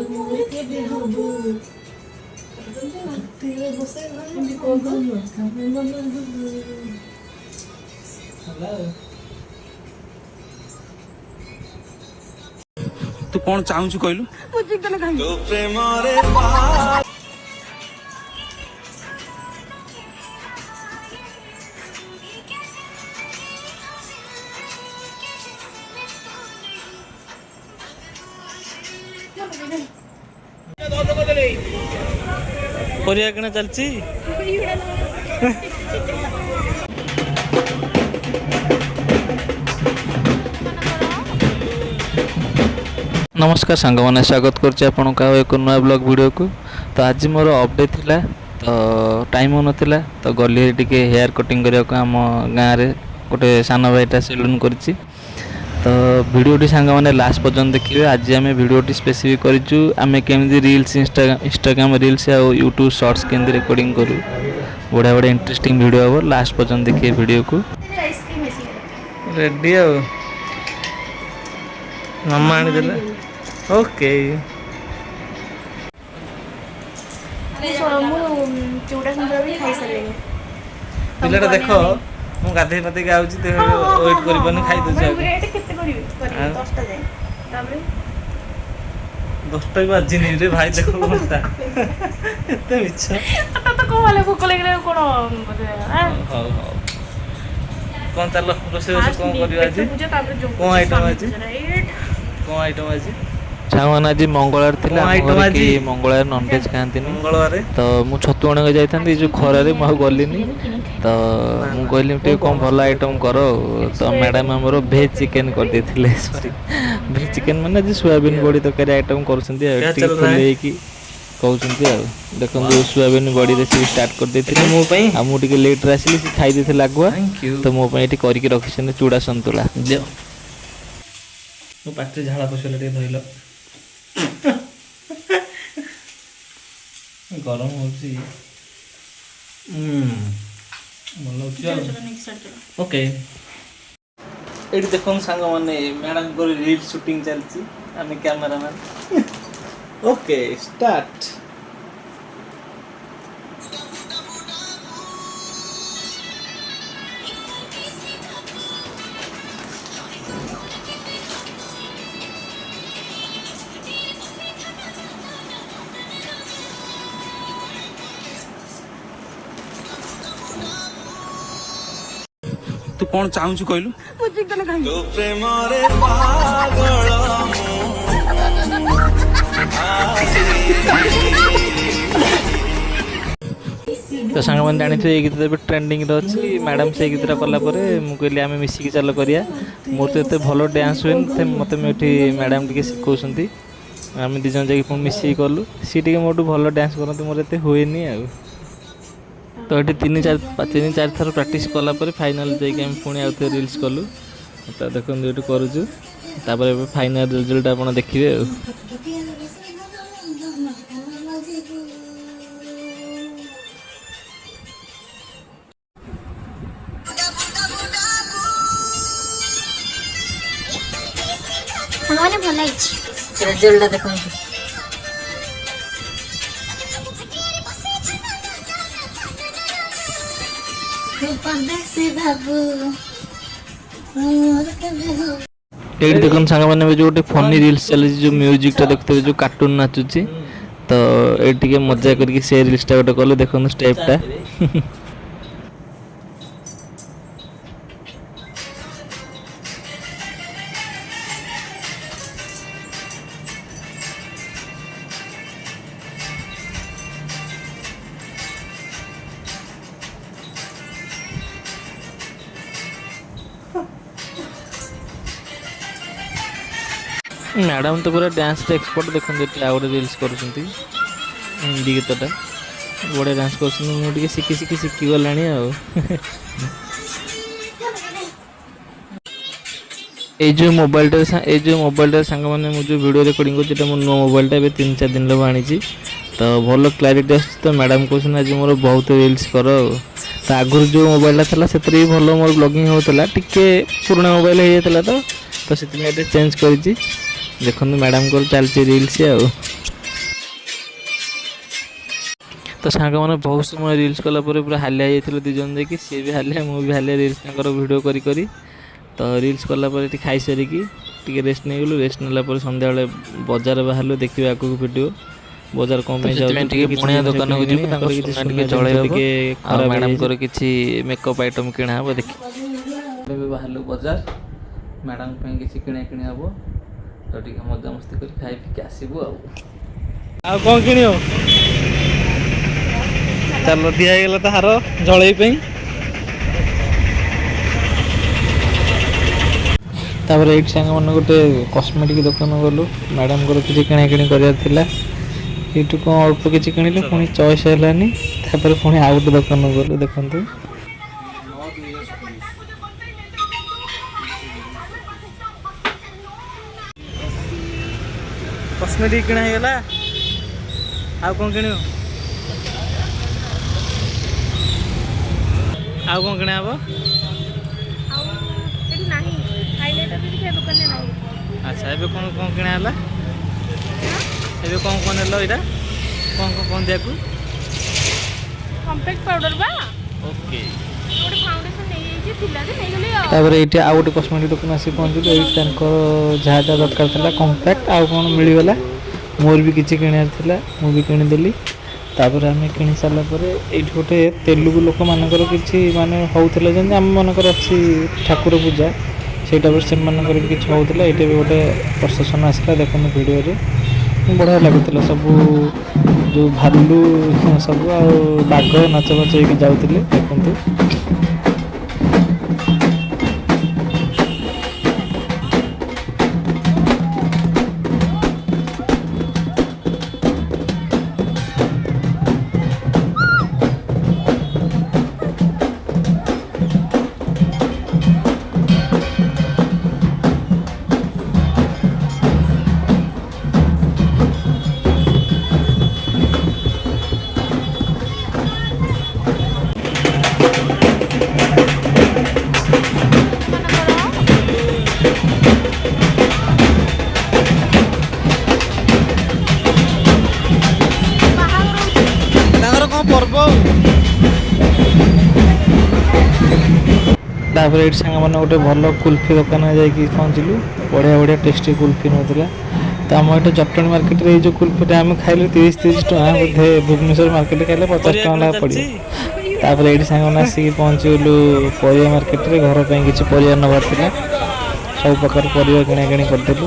तू कौन चाहूँ कहलु परिया किना चलची नमस्कार सांग मैंने स्वागत कर एक नया ब्लॉग वीडियो को। तो आज मोर अपडेट थिला तो टाइम हो नथिला तो गली टिके हेयर कटिंग करिया को हम गाँव रे गोटे सान भाईटा सेलून करछि। तो वीडियोटी सांग मैंने लास्ट पर्यंत देखिए। आज आम वीडियोटी स्पेसिफिक करूँ आम केमी रील्स इंस्टाग्राम रील्स आ यूट्यूब शॉर्ट्स केमती रिकॉर्डिंग करूँ। बढ़िया बढ़िया इंटरेस्टिंग वीडियो हम लास्ट पर्यंत देखिए वीडियो को। रेडी आओ मामा आनी देला ओके पिलाटा देख मु गाधे पाते आउची ते वेट करि पनी खाइ दउ छै रेट केते करिवे 10टा जाय ताबरे 10टा बाजी नि रे भाई देखो कोनता एते मिछ तो को वाले भूख लागले कोन हां हां कोन चलो रोसे कोन करियो आज कोन आइटम आज छावन आज मंगलवार थिला कि मंगलवार नॉनवेज खांती मंगलवार तो मु छतु आने जाई जो खरा रे मु गलिनी तो मु कहली टे कौन भल आइटम करो तो मैडम हमर वेज चिकन कर देथिले सॉरी वेज चिकन माने जे सोयाबीन बड़ी तरकारी आइटम करछंती फुले की कहउछंती आ देखन जो सोयाबीन बड़ी रेसिपी स्टार्ट कर देथिले मो पई आ मु टिके लेट रे आसीली से खाई देथिले लागुआ तो मो पई एटी करी के रखिसन चूड़ा संतुला दियो मो पाटे झाळा पसले टे धइलो गरम होची ओके एटी देखो सांग माने मैडम को रील शूटिंग चलची आमे कैमरामैन ओके स्टार्ट तू कौन चाहूँ कहलु तो प्रेम रे पागल तो सांग मैंने जानी थे गीत ट्रेंडिंग अच्छी मैडम से गीतटा कला मुझे आम मिसिकी चल करिया मोर तो ये भल डांस हुए मत मैडम टी शिखौं आम दिज जाकि पुणी मिसिकी कलु सी टे मोटू भल डांस करते मोर ये हुए तो ये तीन चार थर प्रैक्टिस कलापर फाइनाल जाकि आम पुणी आउ रील्स कलु तो देखो ये करुचु तापर फाइनाल रिजल्ट आप देखिए। सामान्य भला इच्छा रिजल्ट देखो ये देखो सांग मैंने जो गोटे फनी रील्स चली जो म्यूजिक देखते जो कार्टून नाचुची तो ये मजा करके से रील्स गोटे कल देखो स्टेपटा मैडम तो पूरा डांस एक्सपर्ट देखते आ गए रील्स कर हिंदी गीतटा बढ़िया डांस कर शिखी शिखी शिखीगला जो मोबाइल सांग मैंने जो वीडियो रिकॉर्डिंग कर मो नुआ मोबाइलटा 3-4 दिन लग आनी तो भल क्लारिटी आस तो मैडम कहते आज मोर बहुत रील्स कर तो आगुरी जो मोबाइलटा था से भल मोर ब्लॉगिंग होता टिके पुराना मोबाइल हो जाता तो से चेंज कर देखो मैडम को चलती रील्स आ ତ ସାଙ୍ଗମାନେ ବହୁତ ସମୟ ରିଲ୍ସ କଲା ପରେ ପୁରା ହାଲିଆ ହେଇଯାଇଥିଲୁ ଦୁଇ ଜଣ ଯାଇକି, ସିଏ ବି ହାଲିଆ ମୁଁ ବି ହାଲିଆ ରିଲ୍ସ ତାଙ୍କର ଭିଡ଼ିଓ କରି କରି। ତ ରିଲ୍ସ କଲା ପରେ ଏଠି ଖାଇସାରିକି ଟିକେ ରେଷ୍ଟ ନେଇଗଲୁ। ରେଷ୍ଟ ନେଲା ପରେ ସନ୍ଧ୍ୟାବେଳେ ବଜାର ବାହାରିଲୁ ଦେଖିବା ଆଗକୁ ଭିଡ଼ିଓ ବଜାର କଣ ପାଇଁ ଯାଉଛୁ। ଟିକେ ବୁଣିଆ ଦୋକାନକୁ ଯିବୁ, ତାଙ୍କର କିଛି ସୁନା ଜଳେଇ ଟିକେ ଖରାପ ମ୍ୟାଡ଼ାମଙ୍କର କିଛି ମେକଅପ୍ ଆଇଟମ୍ କିଣା ହେବ ଦେଖି। ଏବେ ବାହାରିଲୁ ବଜାର, ମ୍ୟାଡ଼ାମ ପାଇଁ କିଛି କିଣା କିଣି ହେବ। ତ ଟିକେ ମଜାମସ୍ତି କରି ଖାଇ ପିଇକି ଆସିବୁ ଆଉ। ଆଉ କ'ଣ କିଣିବ? ଚାଲ ଦିଆ ହେଇଗଲା ତ ହାର ଜଳେଇ ପାଇଁ। ତାପରେ ଏଇଠି ସାଙ୍ଗମାନେ ଗୋଟେ କସ୍ମେଟିକ୍ ଦୋକାନ ଗଲୁ, ମ୍ୟାଡ଼ାମଙ୍କର କିଛି କିଣାକିଣି କରିବାର ଥିଲା। ଏଇଠୁ କ'ଣ ଅଳ୍ପ କିଛି କିଣିଲୁ, ପୁଣି ଚଏସ୍ ହେଲାନି। ତାପରେ ପୁଣି ଆଉ ଗୋଟେ ଦୋକାନ ଗଲୁ। ଦେଖନ୍ତୁ କସ୍ମେଟିକ୍ କିଣା ହେଇଗଲା। ଆଉ କ'ଣ କିଣିବ? ଆଉ କ'ଣ କିଣା ହବ? ଆଚ୍ଛା, ଏବେ କ'ଣ କ'ଣ କିଣା ହେଲା? ଏବେ କ'ଣ କ'ଣ ନେଲ? ଏଇଟା କ'ଣ କ'ଣ କ'ଣ ଦିଆକୁ? କମ୍ପାକ୍ଟ ପାଉଡର ବା ଓକେ। ଗୋଟେ ଫାଉଣ୍ଡେସନ ନେଇଯାଇଛି ଥିଲା ଯେ ନେଇଗଲି ଆଉ। ତାପରେ ଏଇଠି ଆଉ ଗୋଟେ କସ୍ମେଟିକ୍ ଦୋକାନ ଆସି ପହଞ୍ଚିଲୁ। ଏଇଠି ତାଙ୍କର ଯାହା ଯାହା ଦରକାର ଥିଲା କମ୍ପାକ୍ଟ ଆଉ କ'ଣ ମିଳିଗଲା। ମୋର ବି କିଛି କିଣିବାର ଥିଲା, ମୁଁ ବି କିଣିଦେଲି। ତାପରେ ଆମେ କିଣି ସାରିଲା ପରେ ଏଇଠି ଗୋଟେ ତେଲୁଗୁ ଲୋକମାନଙ୍କର କିଛି ମାନେ ହେଉଥିଲା, ଯେମିତି ଆମମାନଙ୍କର ଅଛି ଠାକୁର ପୂଜା, ସେଇଟା ପରେ ସେମାନଙ୍କର ବି କିଛି ହେଉଥିଲା। ଏଇଠି ବି ଗୋଟେ ପ୍ରସେସନ୍ ଆସିଲା, ଦେଖନ୍ତୁ ଭିଡ଼ିଓରେ ବଢ଼ିଆ ଲାଗୁଥିଲା। ସବୁ ଯେଉଁ ଭାଲୁ ସବୁ ଆଉ ବାଘ ନାଚ ଫାଚ ହେଇକି ଯାଉଥିଲେ, ଦେଖନ୍ତୁ। ତାଙ୍କର କ'ଣ ପର୍ବ? ତାପରେ ଏଇଠି ସାଙ୍ଗମାନେ ଗୋଟେ ଭଲ କୁଲ୍ଫି ଦୋକାନରେ ଯାଇକି ପହଞ୍ଚିଲୁ। ବଢ଼ିଆ ବଢ଼ିଆ ଟେଷ୍ଟି କୁଲ୍ଫି ନେଉଥିଲା। ତ ଆମ ଏଠି ଜଟଣୀ ମାର୍କେଟରେ ଏଇ ଯେଉଁ କୁଲ୍ଫିଟା ଆମେ ଖାଇଲୁ 30 ଟଙ୍କା, ବୋଧେ ଭୁବନେଶ୍ୱର ମାର୍କେଟରେ ଖାଇଲେ 50 ଟଙ୍କା ଲେଖା ପଡ଼ିବ। ତାପରେ ଏଇଠି ସାଙ୍ଗମାନେ ଆସିକି ପହଞ୍ଚିଗଲୁ ପରିବା ମାର୍କେଟରେ। ଘର ପାଇଁ କିଛି ପରିବା ନେବାର ଥିଲା, ସବୁ ପ୍ରକାର ପରିବା କିଣାକିଣି କରିଦେଲୁ।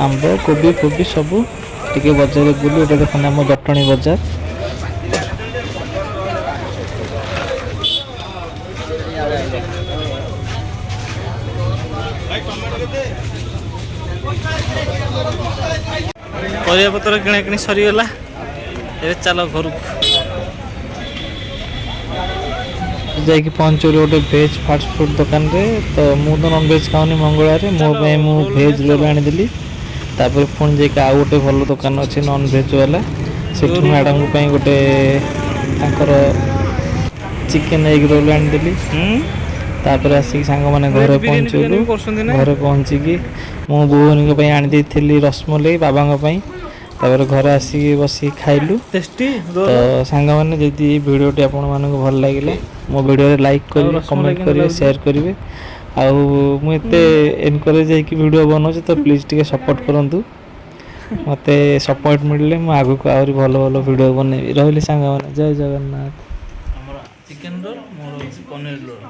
ଆମ୍ବ, କୋବି ଫୋବି ସବୁ ଟିକେ ବଜାରରେ ବୁଲୁ। ଏଇଟା ଦେଖନ୍ତୁ ଆମ ଜଟଣୀ ବଜାର। ପରିବାପତ୍ର କିଣାକିଣି ସରିଗଲା, ଏବେ ଚାଲ ଘରକୁ। ଯାଇକି ପହଞ୍ଚିଲୁ ଗୋଟେ ଭେଜ୍ ଫାଷ୍ଟ ଫୁଡ଼୍ ଦୋକାନରେ। ତ ମୁଁ ତ ନନଭେଜ୍ ଖାଉନି ମଙ୍ଗଳବାରରେ, ମୋ ପାଇଁ ମୁଁ ଭେଜ୍ ରୋଲ୍ ଆଣିଦେଲି। ତାପରେ ପୁଣି ଯାଇକି ଆଉ ଗୋଟେ ଭଲ ଦୋକାନ ଅଛି ନନଭେଜ୍ ବାଲା, ସେଠୁ ମ୍ୟାଡ଼ାମଙ୍କ ପାଇଁ ଗୋଟେ ତାଙ୍କର ଚିକେନ୍ ଏଗ୍ ରୋଲ୍ ଆଣିଦେଲି। ତାପରେ ଆସିକି ସାଙ୍ଗମାନେ ଘରେ ପହଞ୍ଚିଲୁ। ଘରେ ପହଞ୍ଚିକି ମୁଁ ବୋଉଙ୍କ ପାଇଁ ଆଣିଦେଇଥିଲି ରସମଲେଇ, ବାବାଙ୍କ ପାଇଁ। ତାପରେ ଘରେ ଆସିକି ବସିକି ଖାଇଲୁ। ଟେଷ୍ଟି। ତ ସାଙ୍ଗମାନେ ଯଦି ଏଇ ଭିଡ଼ିଓଟି ଆପଣମାନଙ୍କୁ ଭଲ ଲାଗିଲା, ମୋ ଭିଡ଼ିଓରେ ଲାଇକ୍ କରିବେ, କମେଣ୍ଟ କରିବେ, ସେୟାର କରିବେ। ଆଉ ମୁଁ ଏତେ ଏନକରେଜ୍ ହେଇକି ଭିଡ଼ିଓ ବନାଉଛି, ତ ପ୍ଲିଜ୍ ଟିକେ ସପୋର୍ଟ କରନ୍ତୁ। ମୋତେ ସପୋର୍ଟ ମିଳିଲେ ମୁଁ ଆଗକୁ ଆହୁରି ଭଲ ଭଲ ଭିଡ଼ିଓ ବନେଇବି। ରହିଲି ସାଙ୍ଗମାନେ, ଜୟ ଜଗନ୍ନାଥ। ଆମର ଚିକେନ୍ ରୋଲ୍, ମୋର ହେଉଛି ପନିର ରୋଲ୍।